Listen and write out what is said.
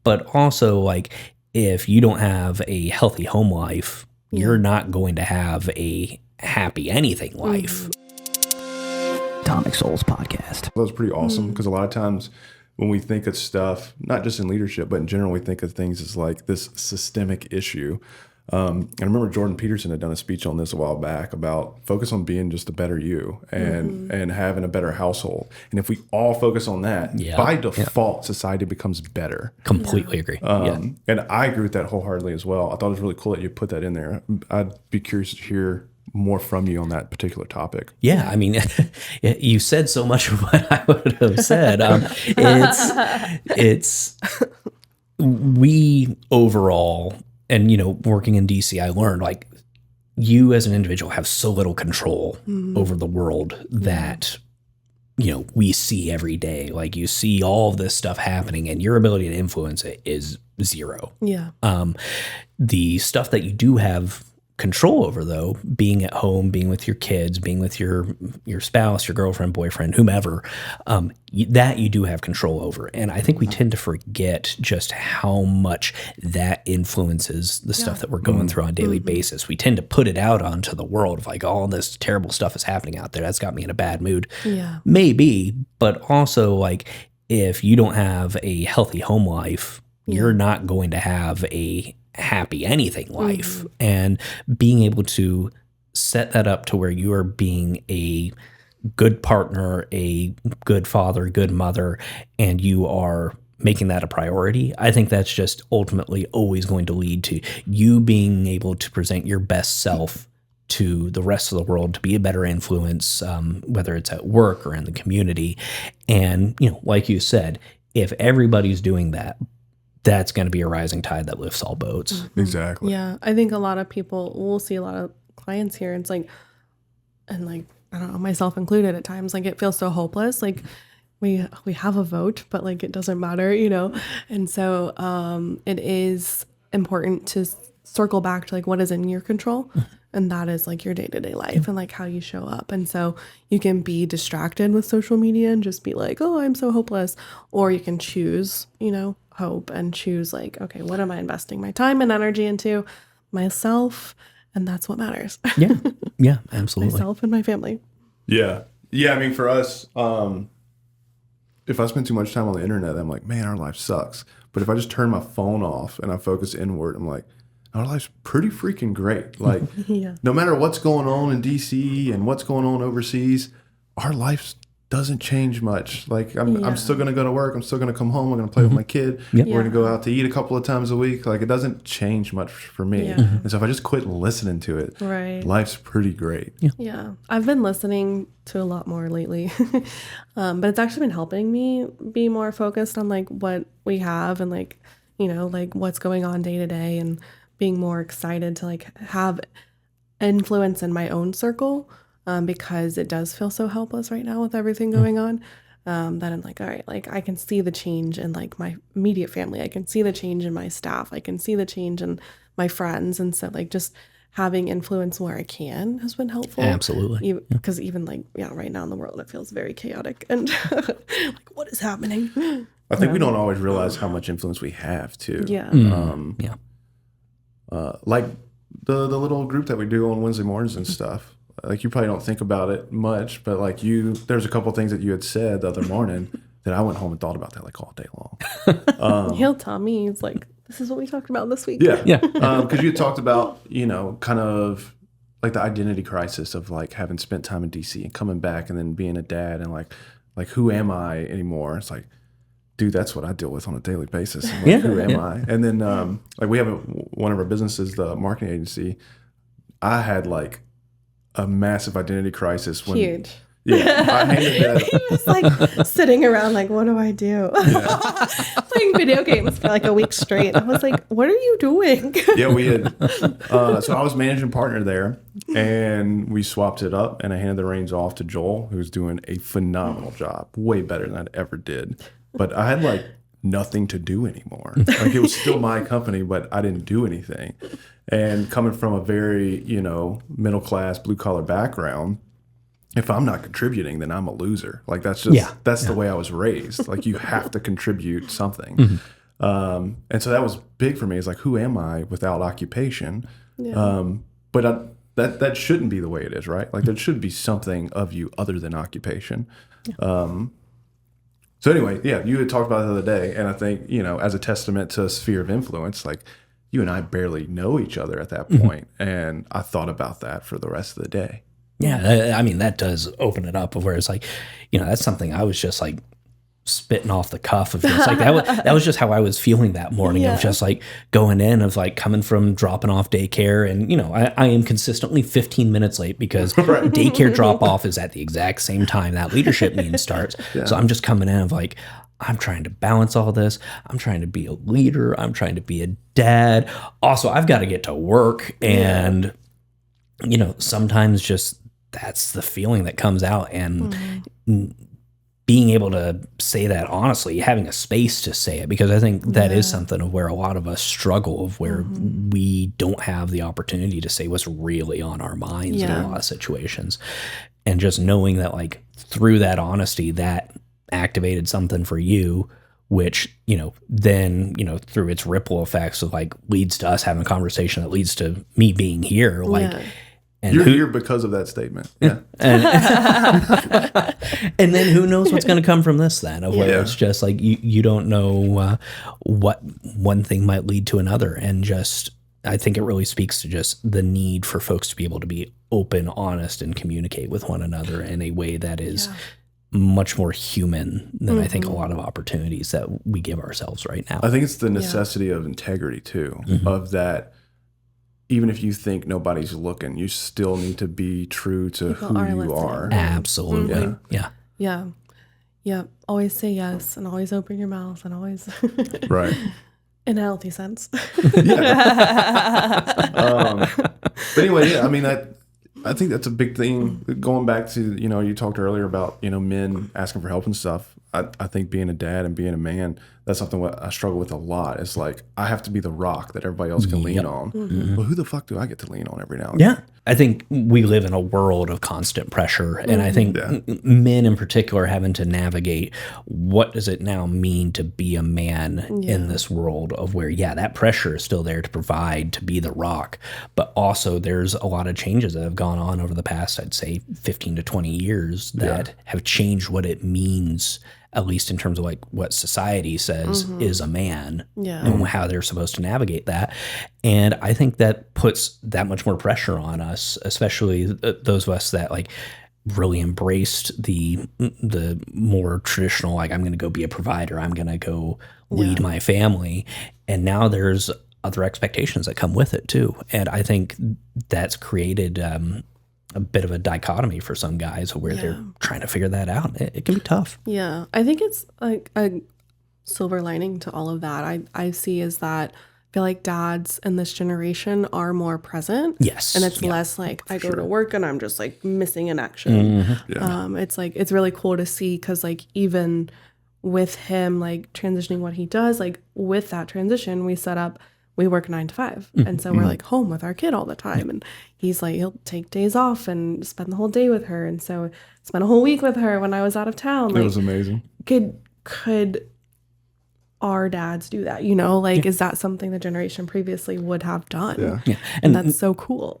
but also like if you don't have a healthy home life, you're not going to have a happy anything life. Atomic Souls Podcast. That was pretty awesome because a lot of times when we think of stuff, not just in leadership, but in general, we think of things as like this systemic issue. And I remember Jordan Peterson had done a speech on this a while back about focus on being just a better you and having a better household. And if we all focus on that, by default, society becomes better. Completely agree. And I agree with that wholeheartedly as well. I thought it was really cool that you put that in there. I'd be curious to hear more from you on that particular topic. Yeah, I mean, you said so much of what I would have said. We overall, and working in DC, I learned like you as an individual have so little control over the world that we see every day. Like you see all of this stuff happening, and your ability to influence it is zero. Yeah. The stuff that you do have control over, though, being at home, being with your kids, being with your spouse, your girlfriend, boyfriend, whomever, that you do have control over. And I think we tend to forget just how much that influences the stuff that we're going through on a daily basis. We tend to put it out onto the world of like, all this terrible stuff is happening out there. That's got me in a bad mood. Yeah. Maybe, but also like if you don't have a healthy home life, you're not going to have a happy anything life. And being able to set that up to where you are being a good partner, a good father, good mother, and you are making that a priority, I think that's just ultimately always going to lead to you being able to present your best self to the rest of the world, to be a better influence, whether it's at work or in the community. And, like you said, if everybody's doing that, that's going to be a rising tide that lifts all boats. Exactly. Yeah. I think a lot of people, we'll see a lot of clients here. It's like, and like, I don't know, myself included at times, like it feels so hopeless. Like we have a vote, but like it doesn't matter, And so it is important to circle back to like what is in your control. And that is like your day-to-day life and like how you show up. And so you can be distracted with social media and just be like, oh, I'm so hopeless. Or you can choose, hope and choose like, okay, what am I investing my time and energy into? Myself. And that's what matters. Yeah, absolutely. Myself and my family. Yeah. I mean, for us, if I spend too much time on the internet, I'm like, man, our life sucks. But if I just turn my phone off and I focus inward, I'm like, our life's pretty freaking great. Like, no matter what's going on in DC and what's going on overseas, our life doesn't change much. Like, I'm still going to go to work. I'm still going to come home. We're going to play with my kid. We're going to go out to eat a couple of times a week. Like, it doesn't change much for me. And so if I just quit listening to it, life's pretty great. Yeah. I've been listening to a lot more lately. But it's actually been helping me be more focused on like what we have and like, like what's going on day to day, and being more excited to like have influence in my own circle, because it does feel so helpless right now with everything going on, that I'm like, all right, like I can see the change in like my immediate family. I can see the change in my staff. I can see the change in my friends. And so like just having influence where I can has been helpful. Absolutely. Because even like, right now in the world, it feels very chaotic and like, what is happening? I think we don't always realize how much influence we have too. Like the little group that we do on Wednesday mornings and stuff. Like you probably don't think about it much, but like there's a couple things that you had said the other morning that I went home and thought about that like all day long. He'll tell me, he's like, this is what we talked about this week. Yeah. Because you talked about, kind of like the identity crisis of like having spent time in DC and coming back and then being a dad and like who am I anymore? It's like, dude, that's what I deal with on a daily basis. Like, who am I? And then like we have one of our businesses, the marketing agency. I had like a massive identity crisis when huge. Yeah, I hated that. He was like sitting around like, what do I do? Playing video games for like a week straight. I was like, what are you doing? Yeah, we had. So I was managing partner there, and we swapped it up, and I handed the reins off to Joel, who's doing a phenomenal job, way better than I ever did. But I had like nothing to do anymore. Like it was still my company, but I didn't do anything. And coming from a very, middle class, blue collar background, if I'm not contributing, then I'm a loser. Like that's just that's the way I was raised. Like you have to contribute something. And so that was big for me. It's like, who am I without occupation? Yeah. That shouldn't be the way it is, right? Like there should be something of you other than occupation. So anyway, yeah, you had talked about it the other day, and I think, as a testament to a sphere of influence, like you and I barely know each other at that point, and I thought about that for the rest of the day. Yeah, I mean, that does open it up of where it's like, that's something I was just like spitting off the cuff of just like that was just how I was feeling that morning of just like going in of like coming from dropping off daycare, and I am consistently 15 minutes late because daycare drop off is at the exact same time that leadership meeting starts. So I'm just coming in of like, I'm trying to balance all this. I'm trying to be a leader. I'm trying to be a dad. Also, I've got to get to work, and sometimes just that's the feeling that comes out, and being able to say that honestly, having a space to say it, because I think that is something of where a lot of us struggle, of where we don't have the opportunity to say what's really on our minds in a lot of situations. And just knowing that like through that honesty, that activated something for you, which, then, through its ripple effects of like leads to us having a conversation that leads to me being here. Like, and you're here because of that statement. Yeah. And then who knows what's going to come from this then, of where it's just like, you don't know what one thing might lead to another. And just, I think it really speaks to just the need for folks to be able to be open, honest, and communicate with one another in a way that is much more human than I think a lot of opportunities that we give ourselves right now. I think it's the necessity of integrity too, of that. Even if you think nobody's looking, you still need to be true to who you are. Absolutely. Yeah. Always say yes, and always open your mouth, and always Right. in a healthy sense. But anyway, I mean, I think that's a big thing. Going back to, you talked earlier about, men asking for help and stuff. I think being a dad and being a man, that's something what I struggle with a lot. It's like, I have to be the rock that everybody else can lean on. Well, who the fuck do I get to lean on every now and then? Yeah. I think we live in a world of constant pressure. And I think men in particular are having to navigate, what does it now mean to be a man in this world of where, that pressure is still there to provide, to be the rock. But also there's a lot of changes that have gone on over the past, I'd say 15 to 20 years that have changed what it means, at least in terms of like what society says is a man and how they're supposed to navigate that. And I think that puts that much more pressure on us, especially those of us that like really embraced the more traditional, like I'm going to go be a provider, I'm going to go lead my family. And now there's other expectations that come with it too. And I think that's created a bit of a dichotomy for some guys where they're trying to figure that out. It can be tough. Yeah. I think it's like a silver lining to all of that. I see is that I feel like dads in this generation are more present. Yes. And it's less like I go to work and I'm just like missing in action. It's like, it's really cool to see, because like even with him like transitioning what he does, like with that transition, we work 9 to 5. And so we're like home with our kid all the time. And he's like, he'll take days off and spend the whole day with her. And so spent a whole week with her when I was out of town. Like, it was amazing. Could our dads do that? Like, is that something the generation previously would have done? Yeah. And that's so cool.